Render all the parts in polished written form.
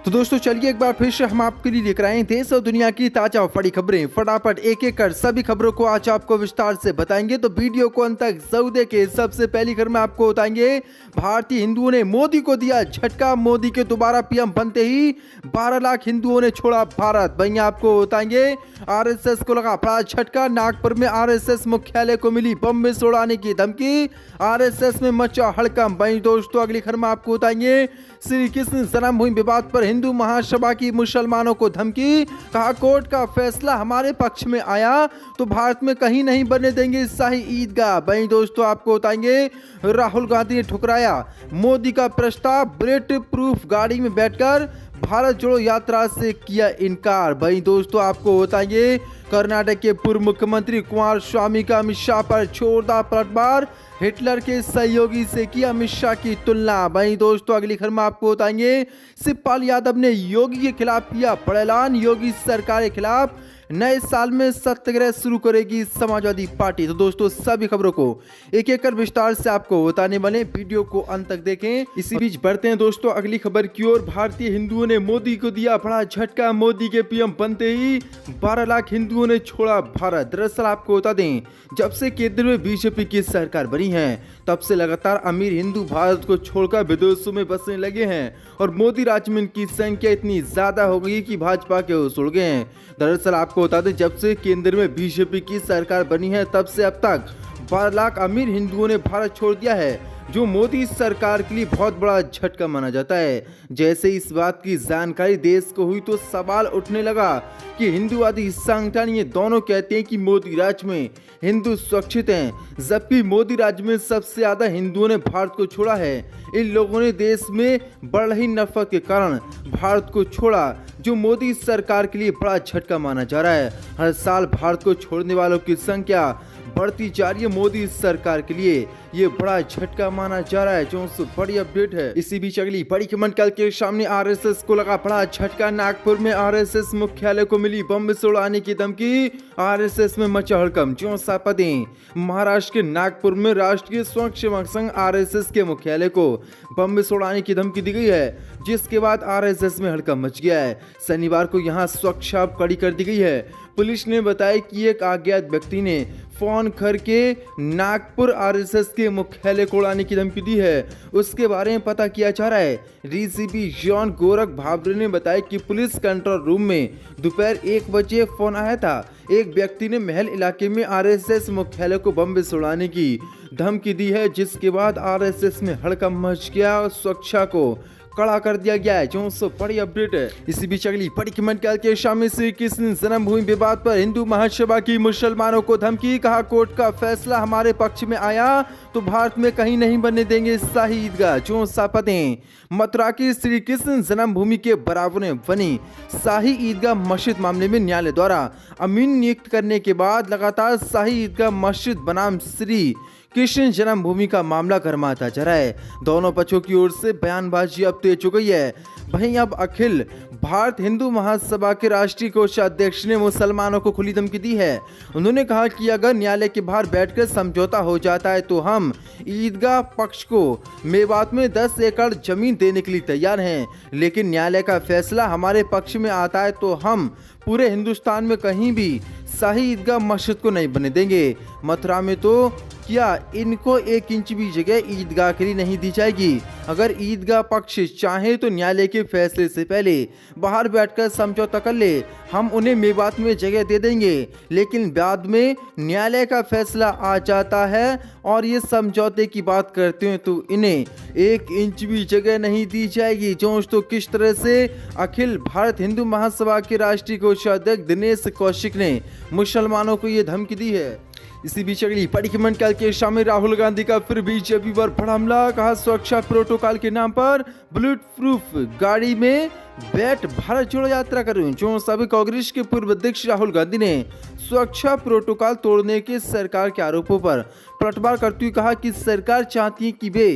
तो दोस्तों चलिए एक बार फिर से हम आपके लिए लेकर आए हैं देश और दुनिया की ताजा और बड़ी खबरें। फटाफट एक एक कर सभी खबरों को आज आपको विस्तार से बताएंगे, तो वीडियो को अंत तक जरूर देखें। सबसे पहली खबर में आपको बताएंगे, भारतीय हिंदुओं ने मोदी को दिया झटका। मोदी के दोबारा पीएम बनते ही 12 लाख हिंदुओं ने छोड़ा भारत। वहीं आपको बताएंगे, आरएसएस को लगा बड़ा झटका। नागपुर में आरएसएस मुख्यालय को मिली बम में उड़ाने की धमकी। आरएसएस में मचा हड़कंप। वहीं दोस्तों अगली खबर में आपको बताएंगे, श्री कृष्ण जन्मभूमि विवाद पर हिंदू महासभा की मुसलमानों को धमकी। कहा, कोर्ट का फैसला हमारे पक्ष में आया तो भारत में कहीं नहीं बनने देंगे शाही ईदगाह। वहीं दोस्तों आपको बताएंगे, राहुल गांधी ने ठुकराया मोदी का प्रस्ताव। बुलेट प्रूफ गाड़ी में बैठकर भारत जोड़ो यात्रा से किया इनकार। वहीं दोस्तों आपको बताएंगे, कर्नाटक के पूर्व मुख्यमंत्री कुमारस्वामी का अमित शाह पर जोरदार पलटवार। हिटलर के सहयोगी से किया अमित शाह की तुलना। वहीं दोस्तों अगली खबर में आपको बताएंगे, शिवपाल यादव ने योगी के खिलाफ किया बड़ा ऐलान। योगी सरकार के खिलाफ नए साल में सत्याग्रह शुरू करेगी समाजवादी पार्टी। तो दोस्तों सभी खबरों को एक एक कर विस्तार से आपको बताने वाले, वीडियो को अंत तक देखें। इसी बीच बढ़ते हैं दोस्तों अगली खबर की ओर। भारतीय हिंदुओं ने मोदी को दिया बड़ा झटका। मोदी के पीएम बनते ही 12 लाख हिंदुओं ने छोड़ा भारत। दरअसल आपको बता दें, जब से केंद्र में बीजेपी की सरकार बनी है तब से लगातार अमीर हिंदू भारत को छोड़कर विदेशों में बसने लगे हैं और मोदी राज में इनकी संख्या इतनी ज्यादा हो गई कि भाजपा के होश उड़ गए हैं। दरअसल आपको बता दें, जब से केंद्र में बीजेपी की सरकार बनी है तब से अब तक 12 लाख अमीर हिंदुओं ने भारत छोड़ दिया है, जो मोदी सरकार के लिए बहुत बड़ा झटका माना जाता है। जैसे इस बात की जानकारी देश को हुई तो सवाल उठने लगा कि हिंदूवादी संगठन ये दोनों कहते हैं कि मोदी राज में हिंदू सुरक्षित हैं, जबकि मोदी राज में सबसे ज्यादा हिंदुओं ने भारत को छोड़ा है। इन लोगों ने देश में बढ़ रही नफरत के कारण भारत को छोड़ा, जो मोदी सरकार के लिए बड़ा झटका माना जा रहा है। हर साल भारत को छोड़ने वालों की संख्या बढ़ती जा रही है। मोदी सरकार के लिए ये बड़ा झटका माना जा रहा है, जो बड़ी अपडेट है। इसी बीच अगली बड़ी खबर निकल के सामने, आरएसएस को लगा बड़ा झटका। नागपुर में आरएसएस मुख्यालय को मिली बम से उड़ाने की धमकी। आरएसएस में मचा हड़कंप। जो सापते महाराष्ट्र के नागपुर में राष्ट्रीय स्वयंसेवक संघ आरएसएस के मुख्यालय को बम से उड़ाने की धमकी दी गई है, जिसके बाद आरएसएस में हड़कंप मच गया है। शनिवार को यहां सुरक्षा कड़ी कर दी गई है। पुलिस ने बताया कि एक अज्ञात व्यक्ति ने फोन करके नागपुर आरएसएस के मुख्यालय को उड़ाने की धमकी दी है। उसके बारे में पता किया जा रहा है। डीसीपी जॉन गोरख भावरे ने बताया कि पुलिस कंट्रोल रूम में दोपहर 1 बजे फोन आया था। एक व्यक्ति ने महल इलाके में आरएसएस मुख्यालय को बम से उड़ाने की धमकी दी है, जिसके बाद आरएसएस में हड़कंप मच गया और सुरक्षा को कड़ा कर दिया गया है, जो बड़ी अपडेट है। इसी बीच अगली बड़ी खबर के शामिल श्री कृष्ण जन्मभूमि विवाद पर हिंदू महासभा की मुसलमानों को धमकी। कहा, कोर्ट का फैसला हमारे पक्ष में आया तो भारत में कहीं नहीं बनने देंगे शाही ईदगाह। जो सापते मथुरा की श्री कृष्ण जन्मभूमि के बराबर में बनी शाही ईदगाह मस्जिद मामले में न्यायालय द्वारा अमीन नियुक्त करने के बाद लगातार शाही ईदगाह मस्जिद बनाम श्री कृष्ण जन्मभूमि का मामला गरमाता जा रहा है। दोनों पक्षों की ओर से बयानबाजी अब तेज हो गई है। वहीं अब अखिल भारत हिंदू महासभा के राष्ट्रीय कोषाध्यक्ष ने मुसलमानों को खुली धमकी दी है। उन्होंने कहा कि अगर न्यायालय के बाहर बैठकर समझौता हो जाता है तो हम ईदगाह पक्ष को मेवात में 10 एकड़ जमीन देने के लिए तैयार हैं, लेकिन न्यायालय का फैसला हमारे पक्ष में आता है तो हम पूरे हिंदुस्तान में कहीं भी शाही ईदगाह मस्जिद को नहीं बनने देंगे। मथुरा में तो क्या इनको 1 इंच भी जगह ईदगाह के लिए नहीं दी जाएगी। अगर ईदगाह पक्ष चाहे तो न्यायालय के फैसले से पहले बाहर बैठकर समझौता कर ले, हम उन्हें मेवात में जगह दे देंगे, लेकिन बाद में न्यायालय का फैसला आ जाता है और ये समझौते की बात करते हैं तो इन्हें 1 इंच भी जगह नहीं दी जाएगी। तो किस तरह से अखिल भारत हिंदू महासभा के राष्ट्रीय कोषाध्यक्ष दिनेश कौशिक ने मुसलमानों को ये धमकी दी है। इसी बीच अगली बड़ी खबर कल के शामिल, राहुल गांधी का फिर बीजेपी पर बड़ा हमला। कहा, सुरक्षा प्रोटोकॉल के नाम पर बुलेट प्रूफ गाड़ी में बैठ भारत जोड़ो यात्रा करें। जो सभी कांग्रेस के पूर्व अध्यक्ष राहुल गांधी ने सुरक्षा प्रोटोकॉल तोड़ने के सरकार के आरोपों पर पलटवार करते हुए कहा कि सरकार चाहती है कि वे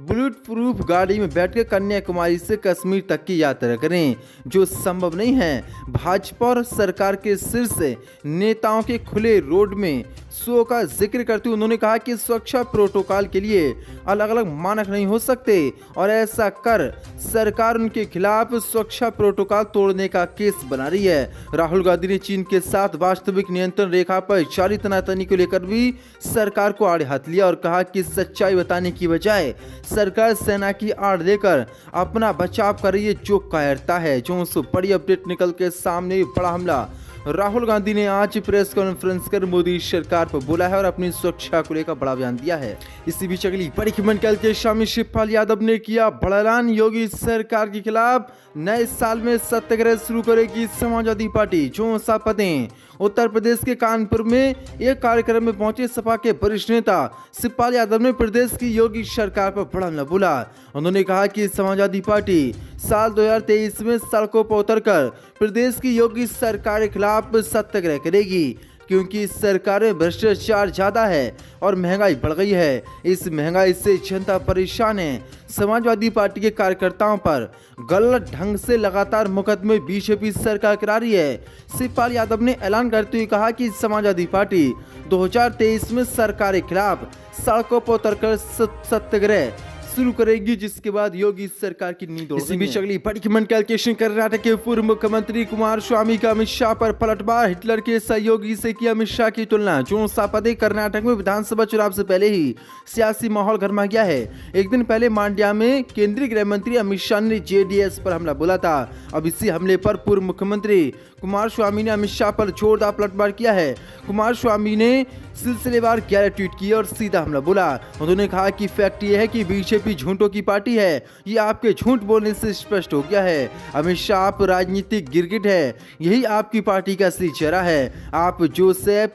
बुलेट प्रूफ गाड़ी में बैठकर कन्याकुमारी से कश्मीर तक की यात्रा करें, जो संभव नहीं है। भाजपा और सरकार के शीर्ष नेताओं के खुले रोड में शो का जिक्र करते हुए उन्होंने कहा कि सुरक्षा प्रोटोकॉल के लिए अलग अलग मानक नहीं हो सकते और ऐसा कर सरकार उनके खिलाफ सुरक्षा प्रोटोकॉल तोड़ने का केस बना रही है। राहुल गांधी ने चीन के साथ वास्तविक नियंत्रण रेखा पर जारी तनातनी को लेकर भी सरकार को आड़े हाथ लिया और कहा कि सच्चाई बताने की बजाय सरकार सेना की आड़ लेकर अपना बचाव कर रही है, जो कायरता है। जो बड़ी अपडेट निकल के सामने, बड़ा हमला। राहुल गांधी ने आज प्रेस कॉन्फ्रेंस कर मोदी सरकार पर बोला है और अपनी सुरक्षा को लेकर बड़ा बयान दिया है। इसी बीच अगली बड़ी खबर निकल के शामिल शिवपाल यादव ने किया बड़ा ऐलान, योगी सरकार के खिलाफ नए साल में सत्याग्रह शुरू करेगी समाजवादी पार्टी। जो पतें उत्तर प्रदेश के कानपुर में एक कार्यक्रम में पहुंचे सपा के वरिष्ठ नेता शिवपाल यादव ने प्रदेश की योगी सरकार पर बड़ा हमला बोला। उन्होंने कहा कि समाजवादी पार्टी साल 2023 में सड़कों पर उतरकर प्रदेश की योगी सरकार के खिलाफ सत्याग्रह करेगी, क्योंकि सरकार में भ्रष्टाचार ज्यादा है और महंगाई बढ़ गई है। इस महंगाई से जनता परेशान है। समाजवादी पार्टी के कार्यकर्ताओं पर गलत ढंग से लगातार मुकदमे बीजेपी सरकार करा रही है। शिवपाल यादव ने ऐलान करते हुए कहा कि समाजवादी पार्टी 2023 में सरकार के खिलाफ सड़कों पर उतरकर सत्याग्रह शुरू करेगी, जिसके बाद योगी सरकार की नींद उड़ गई है। इसी बीच अगली बड़ी खबर कैलकुलेशन कर्नाटक के पूर्व मुख्यमंत्री कुमारस्वामी का अमित शाह पर पलटवार, हिटलर के सहयोगी से किया अमित शाह की तुलना। जो पदे कर्नाटक में विधानसभा चुनाव से पहले ही सियासी माहौल गर्मा गया है। एक दिन पहले मांड्या में केंद्रीय गृह मंत्री अमित शाह ने जेडीएस पर हमला बोला था। अब इसी हमले पर पूर्व मुख्यमंत्री कुमारस्वामी ने अमित शाह पर जोरदार पलटवार किया है। कुमारस्वामी ने सिलसिलेवार 11 ट्वीट किए और सीधा हमला बोला। उन्होंने कहा कि फैक्ट ये है कि बीजेपी झूठों की पार्टी है, ये आपके झूठ बोलने से स्पष्ट हो गया है। अमित शाह आप राजनीतिक गिरगिट है, यही आपकी पार्टी का असली चेहरा है। आप जोसेफ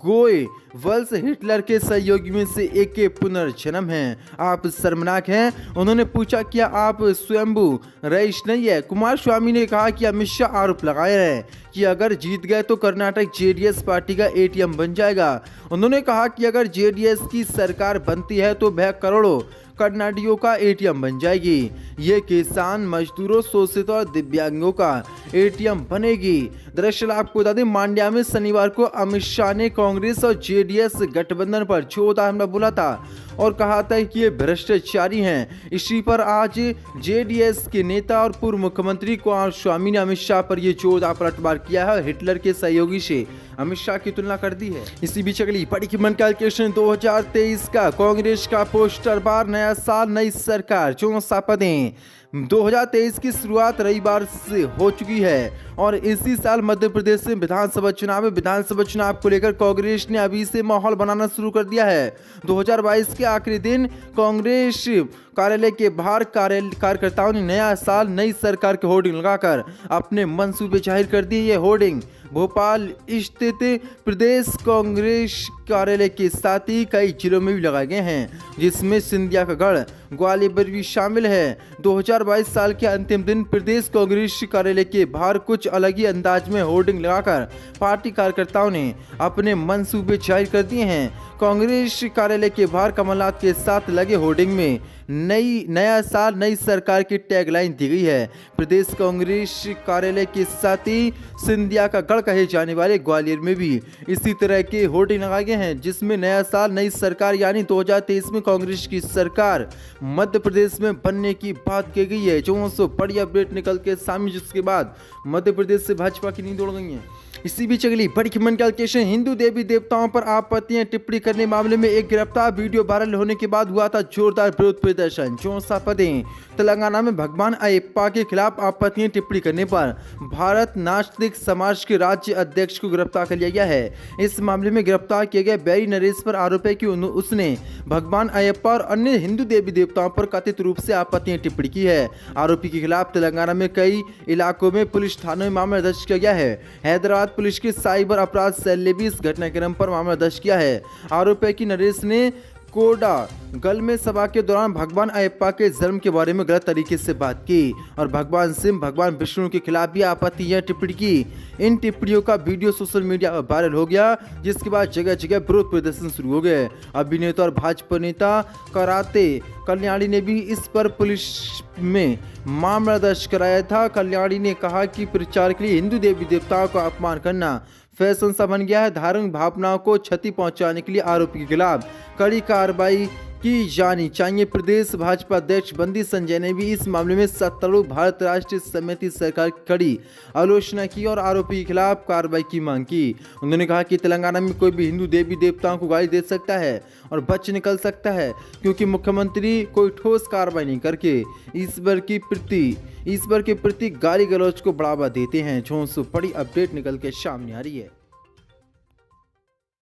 गोएबल्स हिटलर के सहयोगी में से एक के पुनर्जन्म हैं। आप शर्मनाक हैं। उन्होंने पूछा क्या आप स्वयंभू रईस नहीं है। कुमारस्वामी ने कहा कि अमित शाह आरोप लगाए हैं कि अगर जीत गए तो कर्नाटक जेडीएस पार्टी का एटीएम बन जाएगा। उन्होंने कहा कि अगर जेडीएस की सरकार बनती है तो वह करोड़ों कर्नाटकियों का एटीएम बन जाएगी। ये किसान, मजदूरों, शोषितों और दिव्यांगों का एटीएम बनेगी। दरअसल आपको बता दें, मांड्या में शनिवार को अमित शाह ने कांग्रेस और जेडीएस गठबंधन पर जोरदार हमला बोला था और कहा था कि ये भ्रष्टाचारी हैं। इसी पर आज जेडीएस के नेता और पूर्व मुख्यमंत्री कुमारस्वामी ने अमित शाह पर यह जोरदार पलटवार किया है और हिटलर के सहयोगी से अमित शाह की तुलना कर दी है। इसी बीच अगली बड़ी खबर कैलकुलेशन 2023 का कांग्रेस का पोस्टर बार, नया साल नई सरकार। जो पदें 2023 की शुरुआत रविवार से हो चुकी है और इसी साल मध्य प्रदेश में विधानसभा चुनाव को लेकर कांग्रेस ने अभी से माहौल बनाना शुरू कर दिया है। 2022 के आखिरी दिन कांग्रेस कार्यालय के बाहर कार्यकर्ताओं ने नया साल नई सरकार के होर्डिंग लगाकर अपने मंसूबे जाहिर कर दिए। ये होर्डिंग भोपाल स्थित प्रदेश कांग्रेस कार्यालय के साथ ही कई जिलों में भी लगाए गए हैं, जिसमें सिंधिया का गढ़, ग्वालियर भी शामिल है। 2022 साल के अंतिम दिन प्रदेश कांग्रेस कार्यालय के बाहर कुछ अलग ही अंदाज में होर्डिंग लगाकर पार्टी कार्यकर्ताओं ने अपने मंसूबे जाहिर कर दिए हैं। कांग्रेस कार्यालय के बाहर कमलनाथ के साथ लगे होर्डिंग में नया साल नई सरकार की टैगलाइन दी गई है। प्रदेश कांग्रेस कार्यालय के साथ ही सिंधिया का गढ़ कहे जाने वाले ग्वालियर में भी इसी तरह के होर्डिंग लगाए गए हैं, जिसमें नया साल नई सरकार यानी 2023 में कांग्रेस की सरकार मध्य प्रदेश में बनने की बात की गई है। जो बड़ी अपडेट निकल के सामने, जिसके बाद मध्य प्रदेश से भाजपा की नींद उड़ गई है। इसी बीच अगली बड़ी खबर कैलकुलेशन, हिंदू देवी देवताओं पर आपत्तियां टिप्पणी करने मामले में एक गिरफ्तार। वीडियो वायरल होने के बाद हुआ था जोरदार विरोध प्रदर्शन। जो पदें तेलंगाना में भगवान अयप्पा के खिलाफ आपत्तियां टिप्पणी करने पर भारत नास्तिक समाज के राज्य अध्यक्ष को गिरफ्तार कर लिया गया है। इस मामले में गिरफ्तार किए गए बैरी नरेश पर आरोप है कि उसने भगवान अयप्पा और अन्य हिंदू देवी देवताओं पर कथित रूप से आपत्तियां टिप्पणी की है। आरोपी के खिलाफ तेलंगाना में कई इलाकों में पुलिस थानों में मामला दर्ज किया गया है। हैदराबाद पुलिस के साइबर अपराध सेल ने भी इस घटनाक्रम पर मामला दर्ज किया है। आरोप है कि नरेश ने कोडागल में सभा के दौरान भगवान अयप्पा के जन्म के बारे में गलत तरीके से बात की और भगवान शिव, भगवान विष्णु के खिलाफ भी आपत्तियां टिप्पणी की। इन टिप्पणियों का वीडियो सोशल मीडिया पर वायरल हो गया, जिसके बाद जगह जगह विरोध प्रदर्शन शुरू हो गए। अभिनेता और भाजपा नेता कराते कल्याणी ने भी इस पर पुलिस में मामला दर्ज कराया था। कल्याणी ने कहा कि प्रचार के लिए हिंदू देवी देवताओं का अपमान करना फैशन सा बन गया है। धार्मिक भावनाओं को क्षति पहुंचाने के लिए आरोपी के खिलाफ कड़ी कार्रवाई की जानी चाहिए। प्रदेश भाजपा अध्यक्ष बंदी संजय ने भी इस मामले में सत्तारूढ़ भारत राष्ट्रीय समिति सरकार की कड़ी आलोचना की और आरोपी के खिलाफ कार्रवाई की मांग की। उन्होंने कहा कि तेलंगाना में कोई भी हिंदू देवी देवताओं को गाली दे सकता है और बच निकल सकता है, क्योंकि मुख्यमंत्री कोई ठोस कार्रवाई नहीं करके ईश्वर के प्रति गाली गलौज को बढ़ावा देते हैं। जो बड़ी अपडेट निकल के सामने आ रही है।